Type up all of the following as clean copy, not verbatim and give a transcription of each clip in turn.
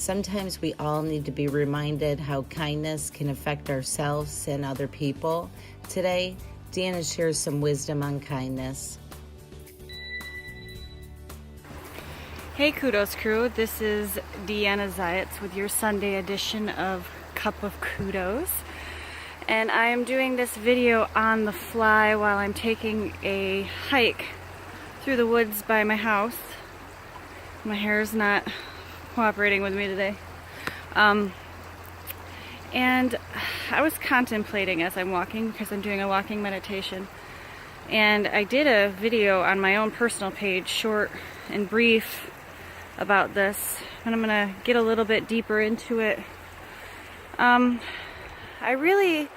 Sometimes we all need to be reminded how kindness can affect ourselves and other people. Today, Deanna shares some wisdom on kindness. Hey Kudos crew, this is Deanna Zayats with your Sunday edition of Cup of Kudos. And I am doing this video on the fly while I'm taking a hike through the woods by my house. My hair is not cooperating with me today. And I was contemplating as I'm walking, because I'm doing a walking meditation. And I did a video on my own personal page, short and brief, about this. And I'm gonna get a little bit deeper into it. I really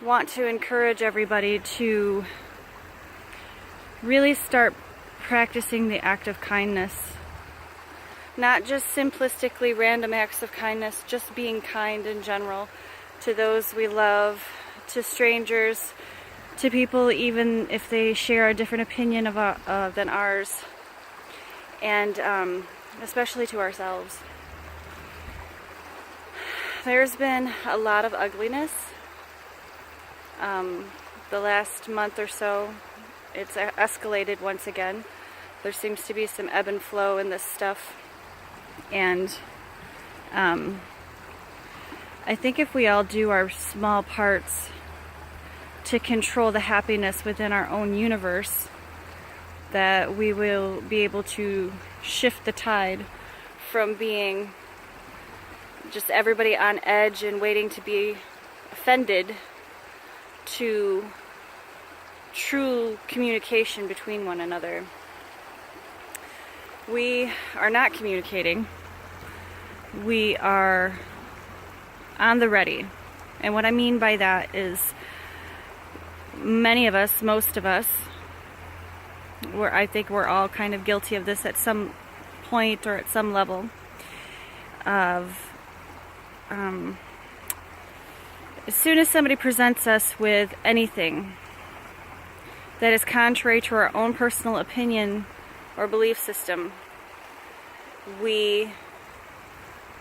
want to encourage everybody to really start practicing the act of kindness. Not just simplistically random acts of kindness, just being kind in general to those we love, to strangers, to people even if they share a different opinion than ours, and especially to ourselves. There's been a lot of ugliness the last month or so. It's escalated once again. There seems to be some ebb and flow in this stuff. And I think if we all do our small parts to control the happiness within our own universe, that we will be able to shift the tide from being just everybody on edge and waiting to be offended to true communication between one another. We are not communicating. We are on the ready. And what I mean by that is many of us, most of us, I think we're all kind of guilty of this at some point or at some level of as soon as somebody presents us with anything that is contrary to our own personal opinion or belief system, we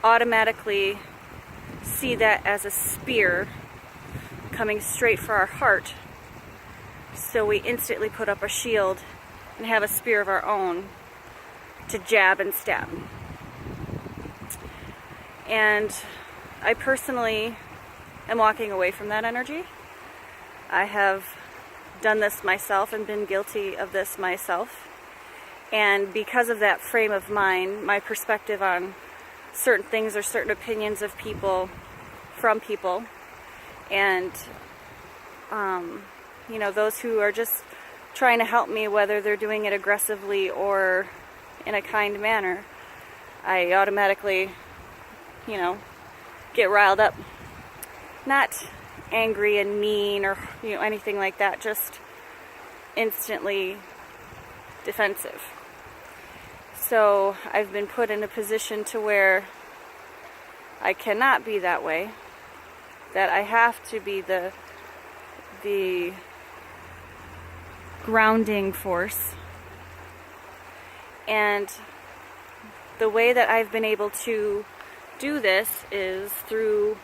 automatically see that as a spear coming straight for our heart. So we instantly put up a shield and have a spear of our own to jab and stab. And I personally am walking away from that energy. I have done this myself and been guilty of this myself. And because of that frame of mind, my perspective on certain things or certain opinions of people, from people, and those who are just trying to help me, whether they're doing it aggressively or in a kind manner, I automatically, get riled up. Not angry and mean or anything like that, just instantly defensive. So I've been put in a position to where I cannot be that way, that I have to be the grounding force. And the way that I've been able to do this is through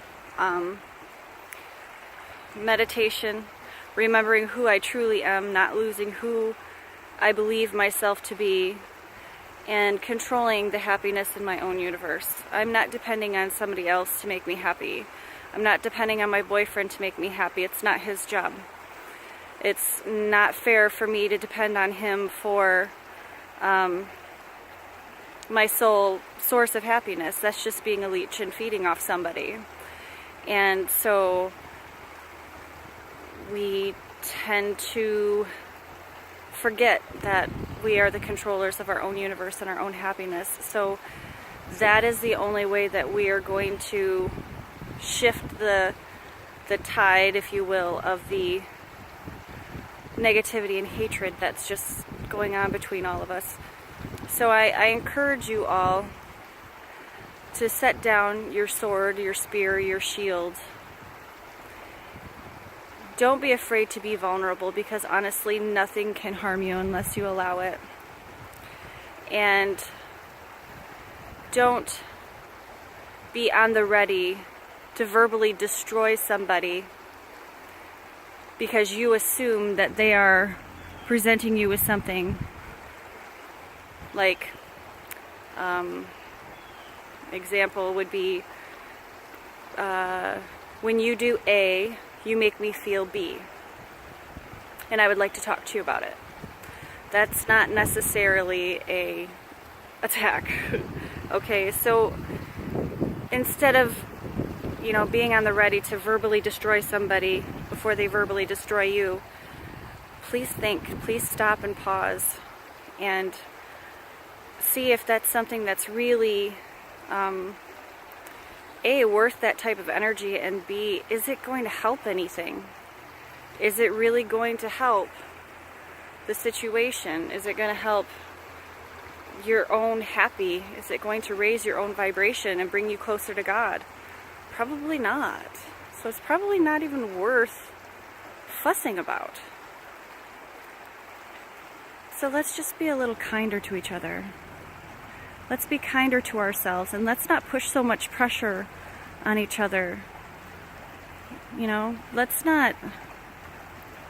meditation, remembering who I truly am, not losing who I believe myself to be, and controlling the happiness in my own universe. I'm not depending on somebody else to make me happy. I'm not depending on my boyfriend to make me happy. It's not his job. It's not fair for me to depend on him for my sole source of happiness. That's just being a leech and feeding off somebody. And so we tend to forget that we are the controllers of our own universe and our own happiness. So that is the only way that we are going to shift the tide, if you will, of the negativity and hatred that's just going on between all of us. So I encourage you all to set down your sword, your spear, your shield. Don't be afraid to be vulnerable, because honestly, nothing can harm you unless you allow it. And don't be on the ready to verbally destroy somebody because you assume that they are presenting you with something like, example would be, when you do A, you make me feel B, and I would like to talk to you about it. That's not necessarily a attack. Okay, so instead of, you know, being on the ready to verbally destroy somebody before they verbally destroy you, please think, please stop and pause and see if that's something that's really A, worth that type of energy, and B, is it going to help anything? Is it really going to help the situation? Is it going to help your own happy? Is it going to raise your own vibration and bring you closer to God? Probably not. So it's probably not even worth fussing about. So let's just be a little kinder to each other. Let's be kinder to ourselves, and let's not push so much pressure on each other. You know, let's not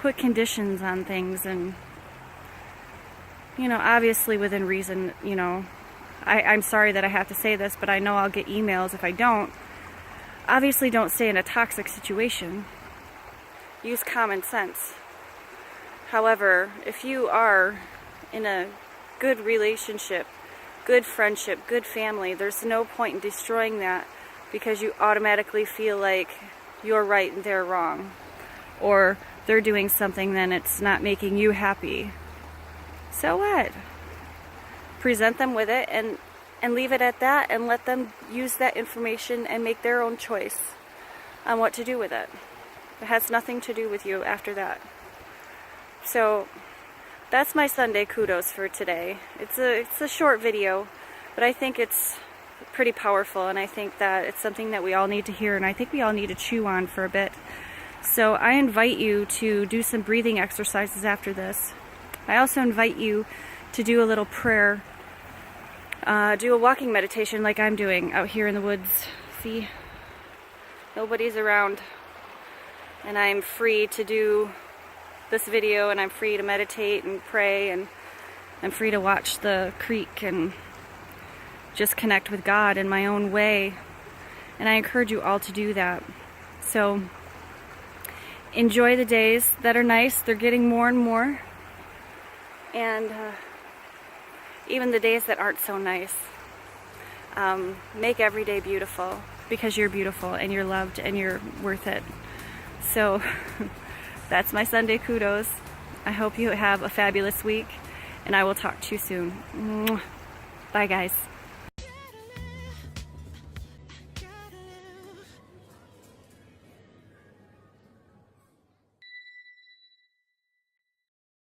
put conditions on things, and, you know, obviously within reason. You know, I'm sorry that I have to say this, but I know I'll get emails if I don't. Obviously don't stay in a toxic situation. Use common sense. However, if you are in a good relationship, good friendship, good family, there's no point in destroying that because you automatically feel like you're right and they're wrong, or they're doing something then it's not making you happy. So what? Present them with it and leave it at that, and let them use that information and make their own choice on what to do with it. It has nothing to do with you after that. So that's my Sunday kudos for today. It's a short video, but I think it's pretty powerful, and I think that it's something that we all need to hear, and I think we all need to chew on for a bit. So I invite you to do some breathing exercises after this. I also invite you to do a little prayer, do a walking meditation like I'm doing out here in the woods. See, nobody's around, and I'm free to do this video, and I'm free to meditate and pray, and I'm free to watch the creek and just connect with God in my own way. And I encourage you all to do that. So enjoy the days that are nice. They're getting more and more. And even the days that aren't so nice. Make every day beautiful, because you're beautiful and you're loved and you're worth it. So that's my Sunday kudos. I hope you have a fabulous week, and I will talk to you soon. Bye, guys.